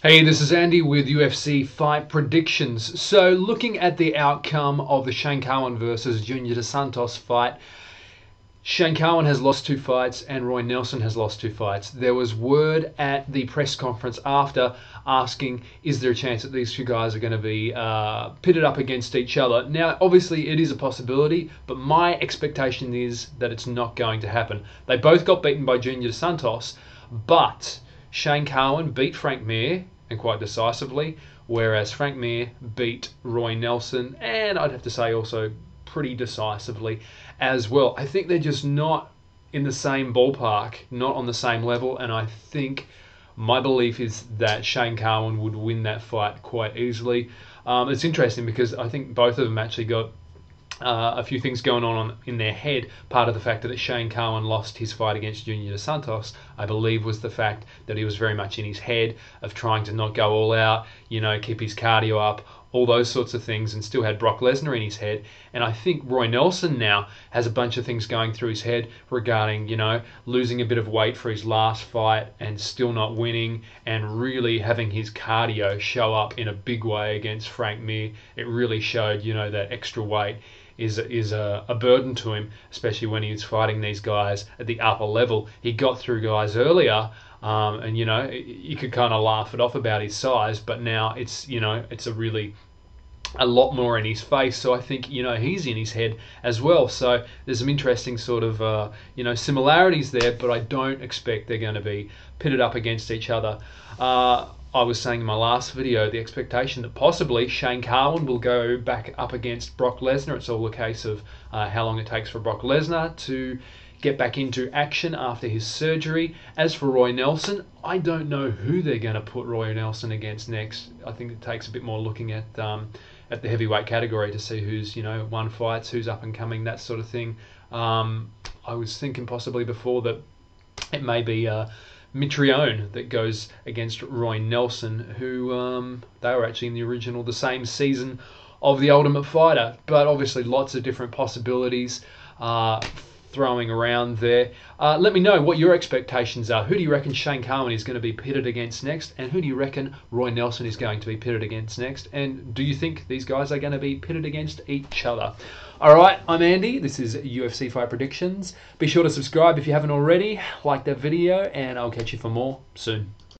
Hey, this is Andy with UFC Fight Predictions. So, looking at the outcome of the Shane Carwin versus Junior Dos Santos fight, Shane Carwin has lost 2 fights and Roy Nelson has lost 2 fights. There was word at the press conference after asking, is there a chance that these two guys are going to be pitted up against each other? Now, obviously, it is a possibility, but my expectation is that it's not going to happen. They both got beaten by Junior Dos Santos, but Shane Carwin beat Frank Mir, and quite decisively, whereas Frank Mir beat Roy Nelson, and I'd have to say also pretty decisively as well. I think they're just not in the same ballpark, not on the same level, and I think my belief is that Shane Carwin would win that fight quite easily. It's interesting because I think both of them actually got a few things going on in their head. Part of the fact that Shane Carwin lost his fight against Junior Dos Santos, I believe, was the fact that he was very much in his head of trying to not go all out, keep his cardio up, all those sorts of things, and still had Brock Lesnar in his head. And I think Roy Nelson now has a bunch of things going through his head regarding, losing a bit of weight for his last fight and still not winning, and really having his cardio show up in a big way against Frank Mir. It really showed, that extra weight is a burden to him, especially when he was fighting these guys at the upper level. He got through guys earlier, and you could kind of laugh it off about his size, but now it's a lot more in his face. So I think he's in his head as well. So there's some interesting sort of similarities there, but I don't expect they're going to be pitted up against each other. I was saying in my last video, the expectation that possibly Shane Carwin will go back up against Brock Lesnar. It's all a case of how long it takes for Brock Lesnar to get back into action after his surgery. As for Roy Nelson, I don't know who they're going to put Roy Nelson against next. I think it takes a bit more looking at the heavyweight category to see who's won fights, who's up and coming, that sort of thing. I was thinking possibly before that it may be Mitrione that goes against Roy Nelson, who they were actually in the same season of The Ultimate Fighter, but obviously lots of different possibilities throwing around there. Let me know what your expectations are. Who do you reckon Shane Carwin is going to be pitted against next, and who do you reckon Roy Nelson is going to be pitted against next, and do you think these guys are going to be pitted against each other? Alright, I'm Andy, this is UFC Fight Predictions. Be sure to subscribe if you haven't already, like that video, and I'll catch you for more soon.